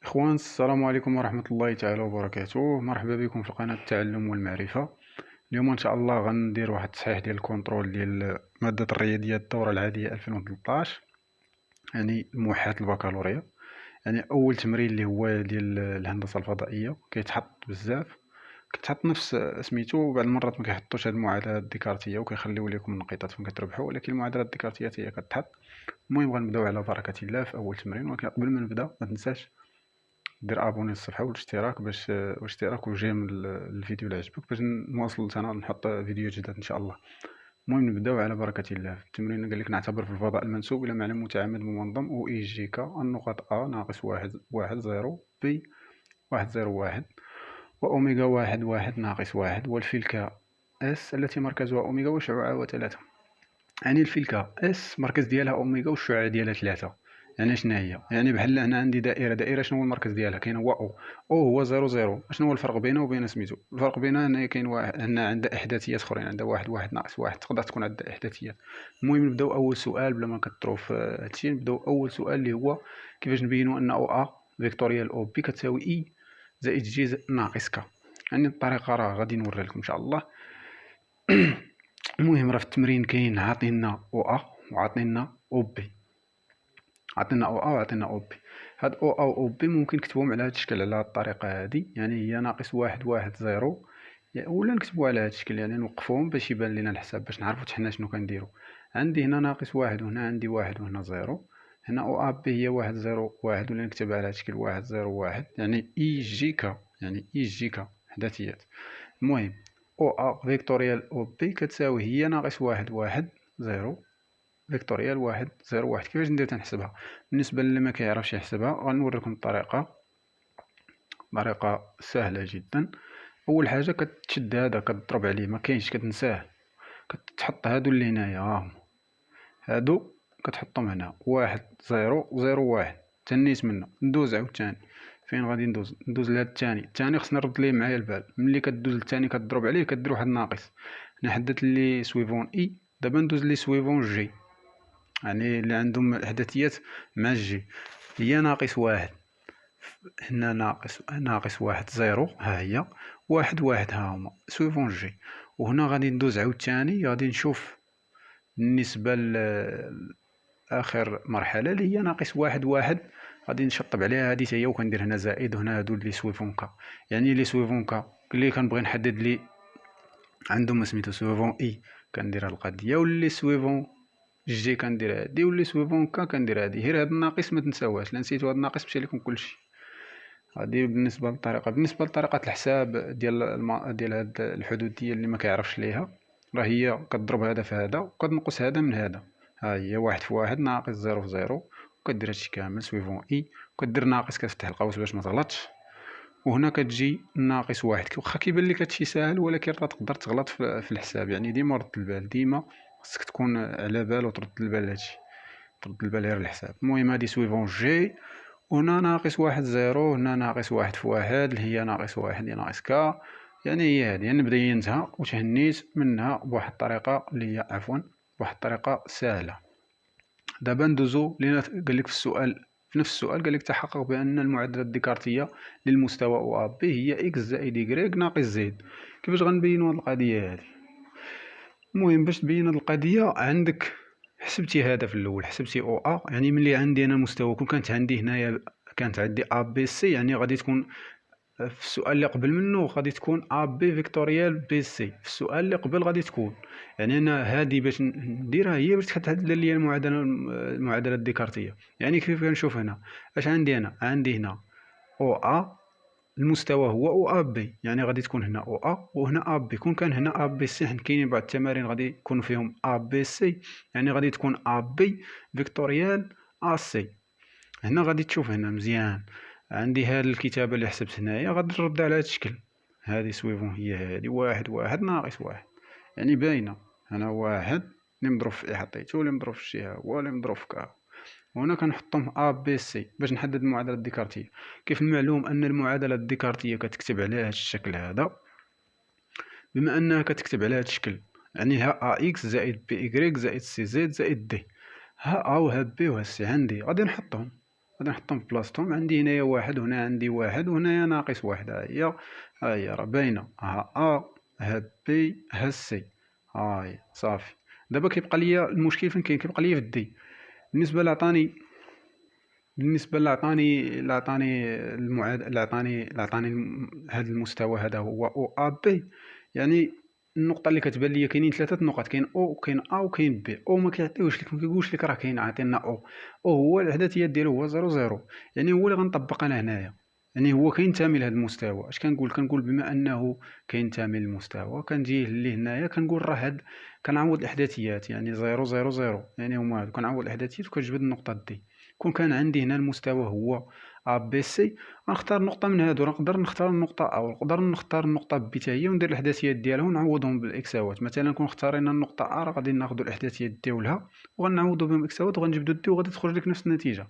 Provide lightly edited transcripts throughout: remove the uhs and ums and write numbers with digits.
إخوان، السلام عليكم ورحمة الله تعالى وبركاته. مرحبا بكم في قناة التعلم والمعرفة. اليوم إن شاء الله غندير واحد التصحيح ديال الكونترول ديال مادة الرياضيات الدورة العادية 2013، يعني الموحد البكالوريا. يعني أول تمرين اللي هو ديال الهندسة الفضائية كيتحط بزاف، كتحط نفس سميتو. بعض المرات ما كيحطوش هاد المعادلات الديكارتية وكيخليو ليكم النقيطات فين كتربحوا، ولكن المعادلات الديكارتية هي كتحط. المهم غنبداو على بركة الله في أول تمرين، ولكن قبل ما نبدا ما تنساش دير ابوني للصفحه والاشتراك باش والاشتراك وجيم الفيديو اللي عجبك باش نواصل انا نحط فيديوهات جداد ان شاء الله. المهم نبداو على بركه الله. في التمرين قال لك نعتبر في الفضاء المنسوب الى معلم متعامد ممنظم او اي جي كا النقط ا ناقص واحد واحد زيرو بي واحد زيرو واحد واوميغا واحد واحد ناقص واحد والفلكة اس التي مركزها اوميغا وشعاعها ثلاثة. يعني الفلكة اس مركز ديالها اوميغا والشعاع ديالها ثلاثة. يعني شنو هي؟ يعني بحال هنا عندي دائره شنو هو المركز ديالها؟ كاين هو او هو زيرو زيرو. شنو هو الفرق بينه وبين سميتو؟ الفرق بينها هنا كاين واحد، هنا عندها احداثيات اخرين، عندها واحد واحد ناقص واحد، تقدر تكون عندها احداثيات. المهم نبداو اول سؤال بلا ما كثروا في هادشي. نبداو اول سؤال اللي هو كيفاش نبينوا ان او ا فيكتوريال او بي كتساوي اي زائد جي ناقص كا. يعني الطريقه راه غادي نوريها لكم ان شاء الله. المهم راه في التمرين كاين عاطينا او ا وعاطينا او بي، عطينا او ا وعطينا او بي. هاد او ا و او بي ممكن نكتبوهم على هاد الشكل، على هاد الطريقه هادي. يعني هي ناقص واحد واحد زيرو، ولا نكتبوها على هاد الشكل، يعني نوقفوهم باش يبان لينا الحساب باش نعرفو حنا شنو كنديرو. عندي هنا ناقص واحد وهنا عندي واحد وهنا زيرو. هنا او ا بي هي واحد زيرو واحد، ولا نكتبها على هاد الشكل واحد زيرو واحد، يعني اي جي كا، يعني اي جي كا احداثيات. المهم او ا فيكتوريال او بي كتساوي هي ناقص واحد واحد زيرو فيكتوريال واحد زيرو واحد. كيفاش ندير تنحسبها؟ بالنسبة للي ما كيعرفش يحسبها غنوريكم الطريقة، طريقة سهلة جدا. أول حاجة كتشد هذا كتضرب عليه، ما كاينش كتنساه، كتحط هادو اللي هنايا هاهم، هادو كتحطهم هنا واحد زيرو زيرو واحد. تنيت منه ندوز عاوتاني. فين غادي ندوز لهاد الثاني خصني نرد ليه معايا البال. ملي كدوز للثاني كتضرب عليه كدير واحد ناقص. هنا حددت لي سويفون اي، دابا ندوز لي سويفون جي، يعني اللي عندهم الاحداثيات مع الجي. هي ناقص واحد، هنا ناقص واحد زيرو، ها هي واحد واحد، ها هما سويفون جي. وهنا غادي ندوز عاوتاني غادي نشوف بالنسبة لآخر مرحلة اللي هي ناقص واحد واحد، غادي نشطب عليها هادي هي وكندير هنا زائد، وهنا هادو لي سويفون كا. يعني لي سويفون كا اللي كنبغي نحدد لي عندهم سميتو سويفون اي كندير هاد القضية، واللي سويفون جي كندير هادي، واللي سويفون كا كندير هادي. غير هاد الناقص ما تنساوهاش، لا نسيتو هاد الناقص مشى لكم كلشي. هادي بالنسبة للطريقة. بالنسبة لطريقة الحساب ديال هاد الحدودية اللي ما كيعرفش ليها، راه هي كتضرب هذا في هذا وكتنقص هذا من هذا. ها هي واحد في واحد ناقص زيرو في زيرو، وكدير هادشي كامل سويفون اي، وكدير ناقص كتفتح القوس باش ما تغلطش. وهنا كتجي ناقص واحد. واخا كيبان لك هادشي ساهل، ولكن راه تقدر تغلط في الحساب. يعني ديما رد البال، ديما خصك تكون على بال وترد البال هادشي، ترد البال غير الحساب. المهم هادي سويفون جي، وهنا ناقص واحد زيرو، هنا ناقص واحد في واحد اللي هي ناقص واحد هي ناقص كا. يعني هي هادي، يعني بدينتها وتهنيت منها بواحد الطريقة اللي هي بواحد الطريقة سهلة. دابا ندوزو لينا قالك في السؤال، في نفس السؤال قالك تحقق بأن المعادلة الديكارتية للمستوى او ا بي هي اكس زائد يكغيك ناقص زد. كيفاش غنبينو هاد القضية هادي؟ المهم باش تبين هاد القضية، عندك حسبتي هذا في الاول، حسبتي او ا. يعني ملي عندي انا مستوى، كون كانت عندي هنايا كانت عندي ا بي سي، يعني غادي تكون في السؤال اللي قبل منه غادي تكون ا بي فيكتوريال بي سي. في السؤال اللي قبل غادي تكون، يعني انا هذه باش نديرها هي باش تحدد لي المعادله الديكارتيه. يعني كيف كنشوف هنا اش عندي؟ انا عندي هنا او ا، المستوى هو او ا بي، يعني غادي تكون هنا او ا وهنا ا بي. كون كان هنا ا بي سي، حيت كاينين بعض التمارين غادي يكون فيهم ا بي سي، يعني غادي تكون ا بي فيكتوريال ا سي. هنا غادي تشوف هنا مزيان، عندي هاد الكتابة اللي حسبت هنايا غادي ترد على هاد الشكل. هادي سويفون هي هادي واحد واحد ناقص واحد، يعني باينة. هنا واحد اللي مضروب في اي حطيتو، اللي مضروب في شي ها هو، اللي مضروب في كا. وهنا كنحطهم ا بي سي باش نحدد المعادلة الديكارتية. كيف المعلوم ان المعادلة الديكارتية كتكتب على هاد الشكل هذا. بما انها كتكتب على هاد الشكل، يعني ها ا اكس زائد بي اكريك زائد سي زد زائد دي. ها ا وها بي وها سي عندي غادي نحطهم، غادي نحطهم في بلاصتهم. عندي هنايا واحد، وهنا عندي واحد، وهنايا ناقص واحد. ها هي راه باينه، ها ها بي ها سي، ها هي صافي. دابا كيبقى ليا المشكل فين كاين؟ كيبقى ليا في الدي. بالنسبه اللي عطاني المعادله، اللي عطاني هذا المستوى هذا هو او ا بي. يعني النقطه اللي كتبان ليا كاينين ثلاثه النقط، كاين او وكاين ا وكاين بي. او ما كيعطيوش لك، ما كيقولش لك راه كاين عاطينا او هو الاحداثيات ديالو هو 0 0. يعني هو اللي غنطبق انا هنايا. يعني هو كينتمي لهذا المستوى. اش كنقول بما انه كينتمي للمستوى، كنجي لهنايا كنقول راه هاد، كنعوض الاحداثيات. يعني 0 0 0، يعني هما هادو كنعوض الاحداثيات وكنجبد النقطه دي. كون كان عندي هنا المستوى هو ا بي سي، غنختار نقطة من هادو. نقدر نختار النقطة ا، ونقدر نختار النقطة بي حتى هي، وندير الاحداثيات ديالها ونعوضهم بالاكساوات. مثلا كون اختارينا النقطة ا، راه غادي ناخدو الاحداثيات ديالها وغنعوضو بهم اكساوات وغنجبدو دي، وغادي تخرج لك نفس النتيجة.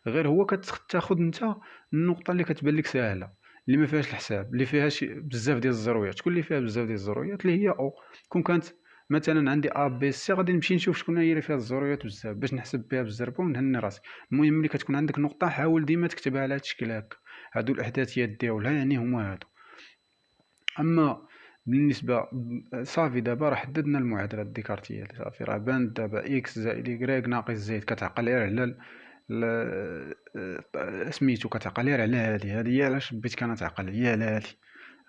غير هو كتاخد نتا النقطة اللي كتبان لك ساهلة، اللي ما فيهاش الحساب، اللي فيها بزاف ديال الزرويات. شكون اللي فيها بزاف ديال الزرويات؟ اللي هي او. كون كانت مثلا عندي ا بي سي، غادي نمشي نشوف شكون هي اللي فيها الزرويات بزاف باش نحسب بها بالزربه ونهني راسي. المهم ملي كتكون عندك نقطه، حاول ديما تكتبها على هذا الشكل هكا. هادو الاحداثيات ديالها يعني هما هادو. اما بالنسبه، صافي دابا راه حددنا المعادله الديكارتيه. صافي راه بانت دابا اكس زائد يكغيك ناقص زيد. كتعقل غير على سميتو، كتعقل غير على هادي هي علاش بيت كنتعقل هي على هادي.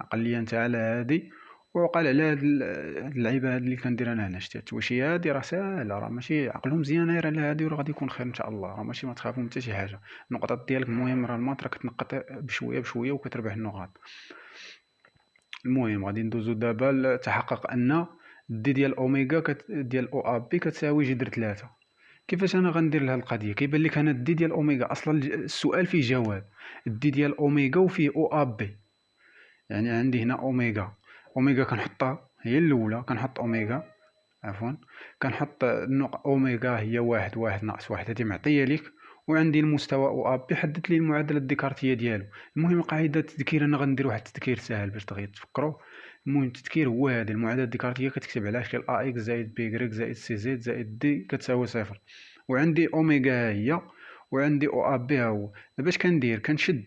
عقل لي انت على هادي، وعقل على هاد اللعيبه هاد اللي كندير انا هنا. شتي واش هي هادي؟ راه ساهله، راه ماشي عقلهم مزيان غير على هادي، وراه غادي يكون خير ان شاء الله. راه ماشي ما تخافوا من حتى شي حاجه. النقطات ديالك المهم راه الماط راه كتنقط بشويه بشويه وكتربح النقاط. المهم غادي ندوزو دابا لتحقق ان دي ديال اوميغا ديال او ا بي كتساوي جذر 3. كيفاش انا غندير لهاد القضيه؟ كيبان لك انا دي ديال اوميغا اصلا السؤال فيه جواب. دي ديال اوميغا وفيه او ا بي. يعني عندي هنا اوميغا كنحطها هي الاولى، كنحط اوميغا، عفوا، كنحط النقطة اوميغا هي واحد واحد ناقص واحد، هادي معطية ليك. وعندي المستوى او ا بي حددت لي المعادلة الديكارتية ديالو. المهم قاعدة التذكير، انا غندير واحد التذكير ساهل باش دغيا تفكروا. المهم التذكير هو هادي المعادلة الديكارتية، كتكتب على شكل ا اكس زائد بي كريك زائد سي زد زائد دي كتساوي صفر. وعندي اوميغا ها هي، وعندي او ا بي ها هو. باش كندير؟ كنشد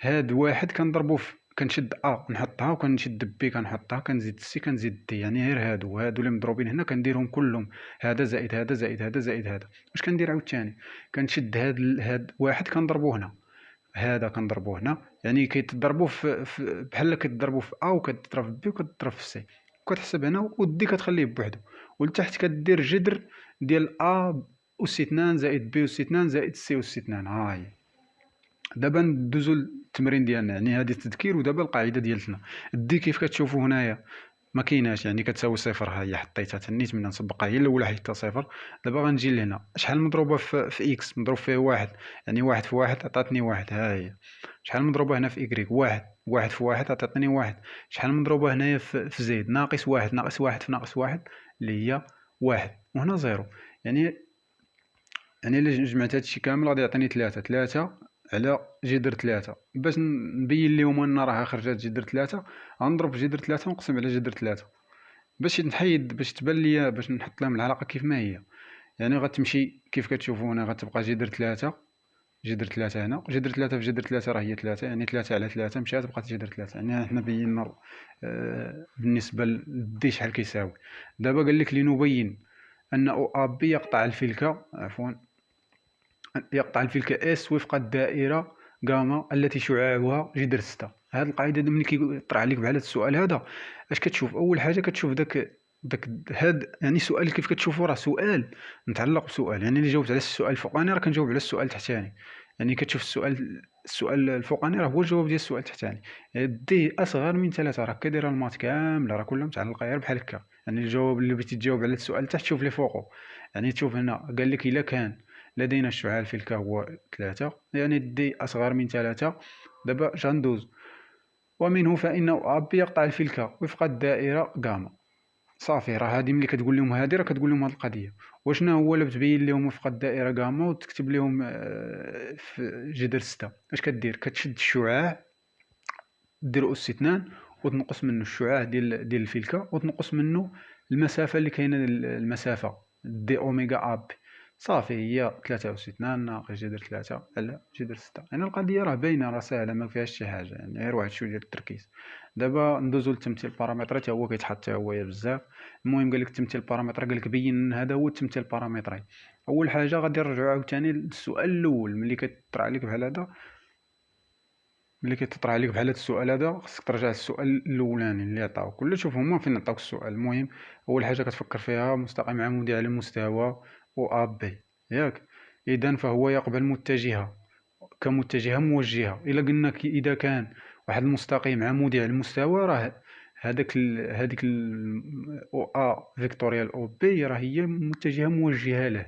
هاد واحد كنضربو في، كنشد ا نحطها، وكنشد بي كنحطها، كنزيد سي كنزيد دي. يعني غير هادو اللي مضروبين هنا كنديرهم كلهم، هذا زائد هذا زائد هذا زائد هذا. واش كندير عاوتاني؟ كنشد هاد واحد كنضربو هنا، هذا كنضربو هنا. يعني كيتضربوا في بحال كتضربوا في ا، وكتضرب في بي، وكتضرب في سي. وكتحسب هنا، ودي كتخليه بوحدو. ولتحت كدير جذر ديال ا أس 2 زائد بي أس 2 زائد سي أس 2. ها هي. دابا ندوزو للتمرين ديالنا. يعني هادي التذكير، ودابا القاعده ديالتنا. دي كيف كتشوفوا هنايا ما كايناش، يعني كتساوي صفر. ها هي حطيتها تنيت منها نسبقها، هي الاولى حيتها صفر. دابا غنجي لهنا، شحال مضروبه في اكس؟ مضروب فيه واحد، يعني واحد في واحد عطاتني واحد. ها هي. شحال مضروبه هنا في اكريك؟ واحد في واحد عطاتني واحد. شحال مضروبه هنايا في زيد؟ ناقص واحد. ناقص واحد في ناقص واحد اللي هي واحد، وهنا زيرو. يعني الا جمعت هادشي كامل غادي يعطيني ثلاثة على جذر 3. باش نبين لهم ان راه خرجت جذر 3، غنضرب في جذر 3 ونقسم على جذر 3 باش نحيد، باش تبان ليا، باش نحط لهم العلاقه كيف ما هي. يعني غتمشي كيف كتشوفوا هنا، غتبقى جذر 3، جذر 3 هنا، جذر 3 في جذر 3 راه هي 3. يعني 3 على 3 مشات بقات جذر 3. يعني حنا بينا بالنسبه لدي شحال كيساوي. دابا قال لك لنبين ان او ا بي يقطع الفلك، عفوا، يقطع الفلك اس وفق الدائرة غاما التي شعاعها جذر 6. هاد القاعدة ملي كيطرح عليك بحال هاد السؤال هذا، اش كتشوف؟ أول حاجة كتشوف داك هاد، يعني السؤال كيف كتشوفو راه سؤال متعلق بسؤال. يعني اللي جاوبت على السؤال الفوقاني راه كنجاوب على السؤال التحتاني. يعني كتشوف السؤال الفوقاني راه هو الجواب ديال السؤال التحتاني. دي أصغر من 3، راه كدايره المات كاملة، راه كلها متعلقة غير بحال هكا. يعني الجواب اللي بغيتي تجاوب على السؤال تحت، شوف لي فوقو. يعني تشوف هنا قال لك إلا كان لدينا الشعاع الفلكي هو 3، يعني دي أصغر من 3. دابا اش غندوز؟ ومنه فإن أ بي يقطع الفلك وفق الدائرة غاما. صافي، راه هادي ملي كتقول لهم هادي، راه كتقول لهم هاد القضية. وشنا هو اللي بتبين لهم وفق الدائرة غاما وتكتب لهم في جذر 6؟ اش كدير؟ كتشد الشعاع، دير أس 2 وتنقص منه الشعاع ديال الفلكة، وتنقص منه المسافة اللي كاينة، المسافة دي أوميغا أ بي. صافي هي 3 ناقص جذر 3 على جذر 6. يعني القضية راه باينة، راه ساهلة ما فيهاش شي حاجة، يعني غير واحد شوية ديال التركيز. دابا ندوزو للتمثيل البارامتري، تا هو كيتحط تا هويا بزاف. المهم قالك التمثيل البارامتري، قالك بين هذا هو التمثيل البارامتري. أول حاجة غادي نرجعو عاوتاني للسؤال الأول. ملي كيطرح عليك بحال هذا، ملي كيتطرح عليك بحال هاد السؤال هذا، خصك ترجع للسؤال الاولاني اللي عطاوك، ولا شوف هما فين عطاوك السؤال. المهم اول حاجه كتفكر فيها مستقيم عمودي على مستوى او ا بي، ياك؟ اذا فهو يقبل متجهه كمتجهه موجهه. الا قلنا اذا كان واحد المستقيم عمودي على المستوى، راه هذيك او ا فيكتوريال او بي راه هي متجهه موجهه له.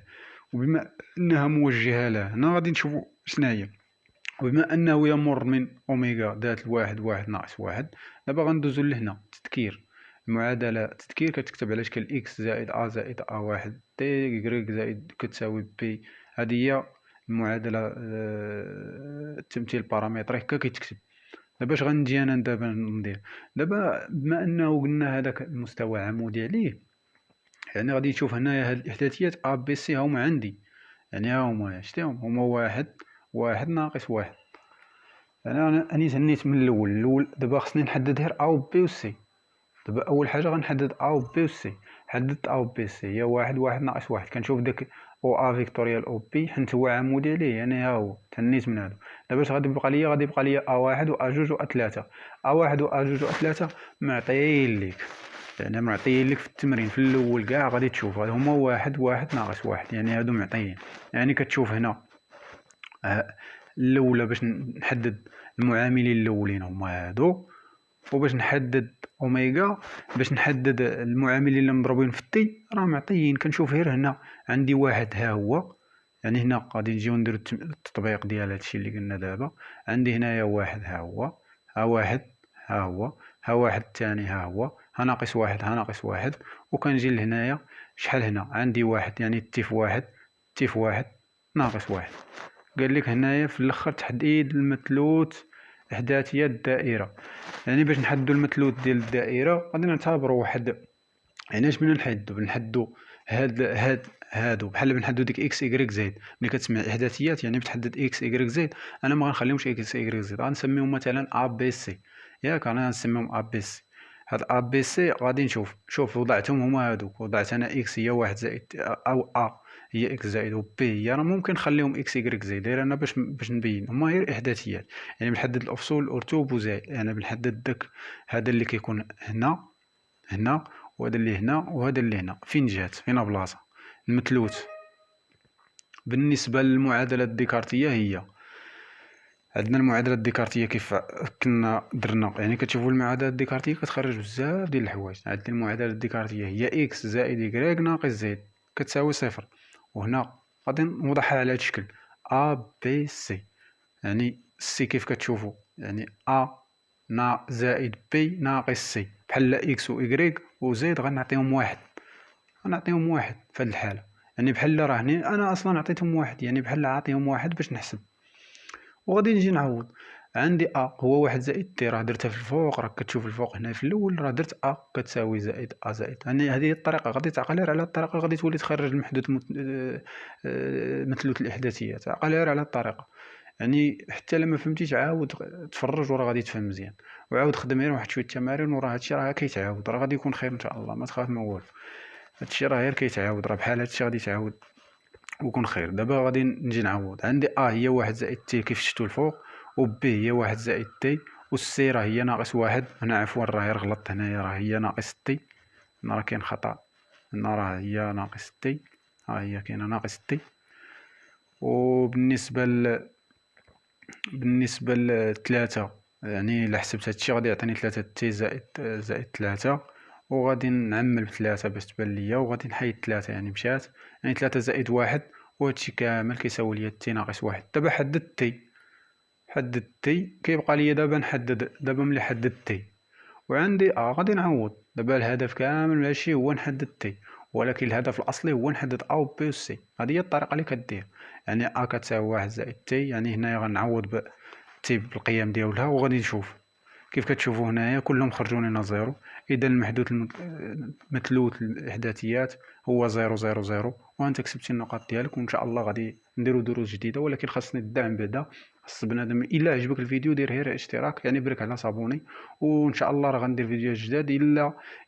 وبما انها موجهه له، هنا غادي نشوفوا شناهي. وبما أنه يمر من أوميغا ذات الواحد واحد ناقص واحد. دابا غندوزو لهنا تذكير. المعادلة تذكير كتكتب على شكل إكس زائد أ زائد أ واحد تي إكغيك زائد كتساوي بي. هذه هي المعادلة، التمثيل البارامتري هكا كيتكتب. دابا اش غنجي أنا دابا ندير؟ دابا بما أنه قلنا هذاك المستوى عمودي عليه، يعني غادي نشوف هنايا هاد الإحداثيات أ بي سي هما عندي. يعني ها هما شتيهم؟ هما واحد واحد ناقص واحد. انا هنيت من الاول. دابا خصني نحدد غير ا و بي و سي. دابا اول حاجه غنحدد ا و بي و سي. حددت ا و بي سي هي واحد واحد ناقص واحد. كنشوف داك او ا فيكتوريال او بي حيت هو عمودي عليه، يعني ها هو تهنيت من هادو. دابا اش غادي يبقى ليا؟ غادي يبقى ليا ا واحد و ا جوج و ا ثلاثة. ا واحد و ا جوج و ا ثلاثة معطيين ليك، يعني معطيين لك في التمرين في الاول كاع. غادي تشوف هما واحد واحد ناقص واحد، يعني هادو معطيين. يعني كتشوف هنا الاولى باش نحدد المعاملين الاولين هما هادو، وباش نحدد اوميغا باش نحدد المعاملين اللي مضروبين في التي راه معطيين. كنشوف غير هنا عندي واحد ها هو، يعني هنا غادي نجيو نديرو التطبيق ديال هادشي اللي قلنا دابا. عندي هنايا واحد ها هو، ها واحد ها هو، ها واحد الثاني ها هو، ها ناقص واحد ها ناقص واحد. وكنجي لهنايا شحال هنا عندي واحد، يعني تي في واحد تي في واحد ناقص واحد. قال لك هنايا في الاخر تحديد المثلوث احداثيات الدائره. يعني باش نحددو المثلوث ديال الدائره غادي نعتبروا واحد، يعني اش بدنا بنحدو هادو بحال بنحدو ديك اكس ايكغيك زد. ملي كتسمع احداثيات يعني بتحدد اكس ايكغيك زد. انا ما غنخليهمش اكس ايكغيك زد، غنسميهم مثلا ا بي سي، ياك؟ انا غنسميهم ا بي سي. هاد ا بي سي غادي نشوف، شوف وضعتهم هما هادوك. وضعت انا اكس هي واحد زائد او ا هي اكس زائد و بي هي، راه ممكن نخليهم اكس ايكغيك زد. داير انا باش نبين هما غير احداثيات. يعني بنحدد الافصول الارتوب وزائد، يعني بنحدد داك هذا اللي كيكون هنا وهذا اللي هنا وهذا اللي هنا فين جات فين بلاصه المثلوث. بالنسبه للمعادله الديكارتيه، هي عندنا المعادله الديكارتيه كيف كنا درنا. يعني كتشوفوا المعادله الديكارتيه كتخرج بزاف ديال الحوايج. عندنا المعادله الديكارتيه هي اكس زائد يكغيك ناقص زد كتساوي صفر. وهنا غادي نوضحها على هذا الشكل ا بي سي. يعني سي كيف كتشوفوا، يعني ا زائد بي ناقص سي، بحال اكس و ايكغيك و زد غنعطيهم واحد. غنعطيهم واحد في هاد الحاله، يعني بحال راه هنا انا اصلا عطيتهم واحد، يعني بحال عاطيهم واحد باش نحسب. وغادي نجي نعوض. عندي ا هو واحد زائد تي، راه درتها في الفوق. راك كتشوف الفوق هنا في الاول راه درت ا كتساوي زائد ا زائد. يعني هذه هي الطريقه، غادي تعقل غير على الطريقه غادي تولي تخرج المحدث مثلوث الاحداثيات. عقل غير على الطريقه. يعني حتى لما فهمتيش عاود تفرج وراه غادي تفهم مزيان. وعاود خدم غير واحد شويه تمارين وراه هادشي راه كيتعاود، راه غادي يكون خير ان شاء الله. ما تخاف ما والو، هادشي راه غير كيتعاود، راه بحال هادشي غادي يتعاود ويكون خير. دابا غادي نجي نعوض. عندي ا هي واحد زائد تي كيف شفتو الفوق، و بي هي واحد زائد تي، و سي راه هي ناقص واحد. هنا عفوا راه غير غلطت، هنايا راه هي ناقص تي. هنا راه كاين خطأ، هنا راه هي ناقص تي، ها هي كاينه ناقص تي. وبالنسبه بالنسبه لثلاثة، يعني الا حسبت هادشي غادي يعطيني 3 تي زائد 3. وغادي نعمل بثلاثة باش تبان ليا، وغادي نحيد 3 يعني مشات. يعني 3 زائد واحد، وهادشي كامل كيساوي ليا تي ناقص واحد. دابا حددت تي كيبقى ليا دابا نحدد. دابا ملي حددت تي وعندي غادي نعوض. دابا الهدف كامل ماشي هو نحدد تي، ولكن الهدف الاصلي هو نحدد ا و بي و سي. هذه هي الطريقه اللي كدير. يعني ا كتساوي واحد زائد تي، يعني هنايا غنعوض تي بالقيم ديالها وغادي نشوف كيف كتشوفوا هنايا كلهم خرجوا لنا زيرو. اذا المحدود المثلوث الاحداثيات هو 000، وانت كسبتي النقاط ديالك. وان شاء الله غادي نديرو دروس جديده، ولكن خاصني الدعم بعدا. خاص بنادم الا عجبك الفيديو دير غير اشتراك، يعني برك على صابوني. وان شاء الله راه غندير فيديوهات جداد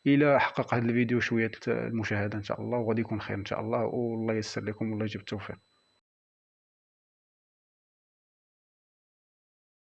الا حقق هذا الفيديو شويه المشاهده ان شاء الله، وغادي يكون خير ان شاء الله. والله ييسر لكم والله يجيب التوفيق.